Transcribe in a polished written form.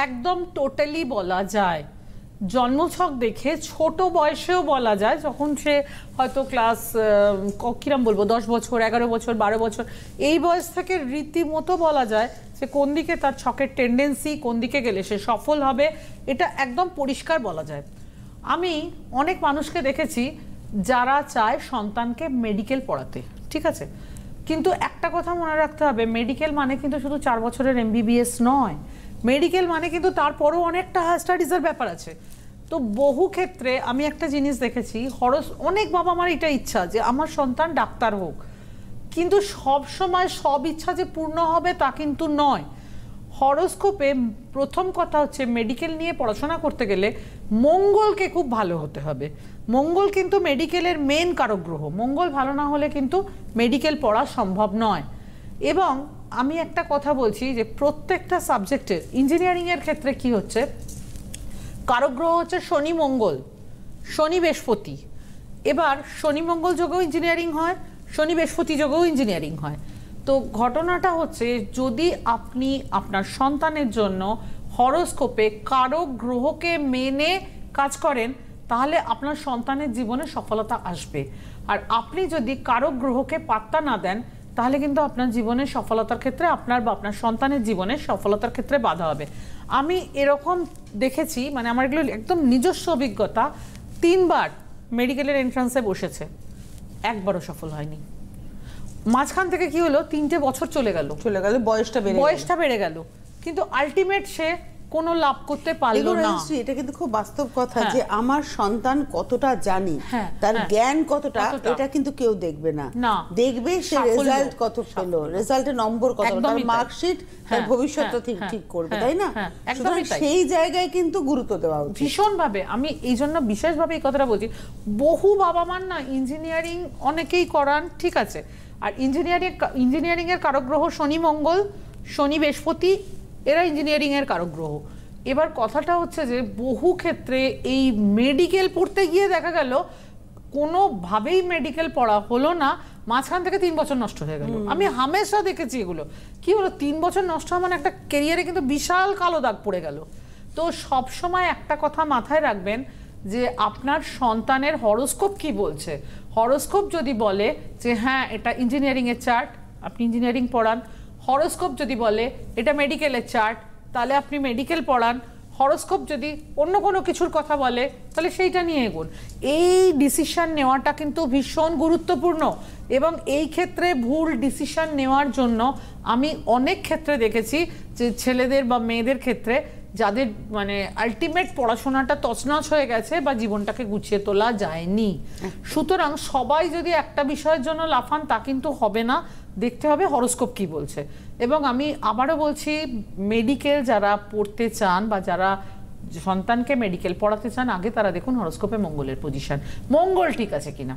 একদম টোটালি বলা যায়, জন্মছক দেখে ছোট বয়সেও বলা যায়, যখন সে হয়তো ক্লাস কিরম বলবো 10 বছর 11 বছর 12 বছর এই বয়স থেকে রীতিমতো বলা যায় যে কোন দিকে তার ছকের টেন্ডেন্সি, কোন দিকে গেলে সে সফল হবে, এটা একদম পরিষ্কার বলা যায়। আমি অনেক মানুষকে দেখেছি যারা চায় সন্তানকে মেডিকেল পড়াতে, ঠিক আছে, কিন্তু একটা কথা মনে রাখতে হবে, মেডিকেল মানে কিন্তু শুধু 4 বছরের MBBS নয়, মেডিকেল মানে কিন্তু তারপরও অনেকটা হায়ার স্টাডিজের ব্যাপার আছে। তো বহু ক্ষেত্রে আমি একটা জিনিস দেখেছি, অনেক বাবা মার এটা ইচ্ছা যে আমার সন্তান ডাক্তার হোক, কিন্তু সব সময় সব ইচ্ছা যে পূর্ণ হবে তা কিন্তু নয়। হরোস্কোপে প্রথম কথা হচ্ছে মেডিকেল নিয়ে পড়াশোনা করতে গেলে মঙ্গলকে খুব ভালো হতে হবে। মঙ্গল কিন্তু মেডিকেলের মেন কারক গ্রহ, মঙ্গল ভালো না হলে কিন্তু মেডিকেল পড়া সম্ভব নয়। এবং আমি একটা কথা বলছি যে প্রত্যেকটা সাবজেক্টের, ইঞ্জিনিয়ারিংয়ের ক্ষেত্রে কি হচ্ছে, কারক গ্রহ হচ্ছে শনি মঙ্গল, শনি বৃহস্পতি। এবার শনি মঙ্গল যোগেও ইঞ্জিনিয়ারিং হয়, শনি বৃহস্পতি যোগেও ইঞ্জিনিয়ারিং হয়। তো ঘটনাটা হচ্ছে যদি আপনি আপনার সন্তানের জন্য হরোস্কোপে কারক গ্রহকে মেনে কাজ করেন তাহলে আপনার সন্তানের জীবনে সফলতা আসবে। আর আপনি যদি কারক গ্রহকে পাত্তা না দেন তাহলে কিন্তু আপনার জীবনের সফলতার ক্ষেত্রে, আপনার বা আপনার সন্তানের জীবনের সফলতার ক্ষেত্রে বাধা হবে। আমি এরকম দেখেছি, মানে আমার এগুলো একদম নিজস্ব অভিজ্ঞতা, 3 বার মেডিকেলের এন্ট্রান্সে বসেছে, একবারও সফল হয়নি। মাঝখান থেকে কি হলো, 3টে বছর চলে গেল, বয়সটা বেড়ে গেল, কিন্তু আলটিমেট সে কোনো লাভ করতে পারলো না। এটা কিন্তু খুব বাস্তব কথা যে আমার সন্তান কতটা জানি, তার জ্ঞান কতটা, এটা কিন্তু কেউ দেখবে না, দেখবে সে রেজাল্ট কত পেল, রেজাল্টের নম্বর কত, তার মার্কশিট, তার ভবিষ্যৎটা ঠিক করবে, তাই না? সেই জায়গায় কিন্তু গুরুত্ব দেওয়া উচিত ভীষণ ভাবে। আমি এই জন্য বিশেষভাবে এই কথাটা বলছি, বহু বাবা মার না ইঞ্জিনিয়ারিং অনেকেই করান, ঠিক আছে, আর ইঞ্জিনিয়ারিং এর কারক গ্রহ শনি মঙ্গল, শনি বৃহস্পতি, এরা ইঞ্জিনিয়ারিং এর কারক গ্রহ। এবার কথাটা হচ্ছে যে বহু ক্ষেত্রে এই মেডিকেল পড়তে গিয়ে দেখা গেল কোনোভাবেই মেডিকেল পড়া হলো না, মাঝখান থেকে 3 বছর নষ্ট হয়ে গেল। আমি হামেশা দেখেছি এগুলো। কি হলো, 3 বছর নষ্ট হওয়া মানে একটা ক্যারিয়ারে কিন্তু বিশাল কালো দাগ পড়ে গেল। তো সব সময় একটা কথা মাথায় রাখবেন যে আপনার সন্তানের হরোস্কোপ কি বলছে। হরোস্কোপ যদি বলে যে হ্যাঁ এটা ইঞ্জিনিয়ারিং এর চার্ট, আপনি ইঞ্জিনিয়ারিং পড়ান। হরোস্কোপ যদি বলে এটা মেডিকেলের চার্ট, তাহলে আপনি মেডিকেল পড়ান। হরোস্কোপ যদি অন্য কোনো কিছুর কথা বলে তাহলে সেইটা নিয়ে এগোন। এই ডিসিশন নেওয়াটা কিন্তু ভীষণ গুরুত্বপূর্ণ, এবং এই ক্ষেত্রে ভুল ডিসিশন নেওয়ার জন্য আমি অনেক ক্ষেত্রে দেখেছি যে ছেলেদের বা মেয়েদের ক্ষেত্রে যাদের মানে আলটিমেট পড়াশোনাটা তছনছ হয়ে গেছে বা জীবনটাকে গুছিয়ে তোলা যায়নি। সুতরাং সবাই যদি একটা বিষয়ের জন্য লাফান তা কিন্তু হবে না, দেখতে হবে হরোস্কোপ কি বলছে। এবং আমি আবারও বলছি, মেডিকেল যারা পড়তে চান বা যারা সন্তানকে মেডিকেল পড়াতে চান, আগে তারা দেখুন হরোস্কোপে মঙ্গলের পজিশন, মঙ্গল ঠিক আছে কিনা।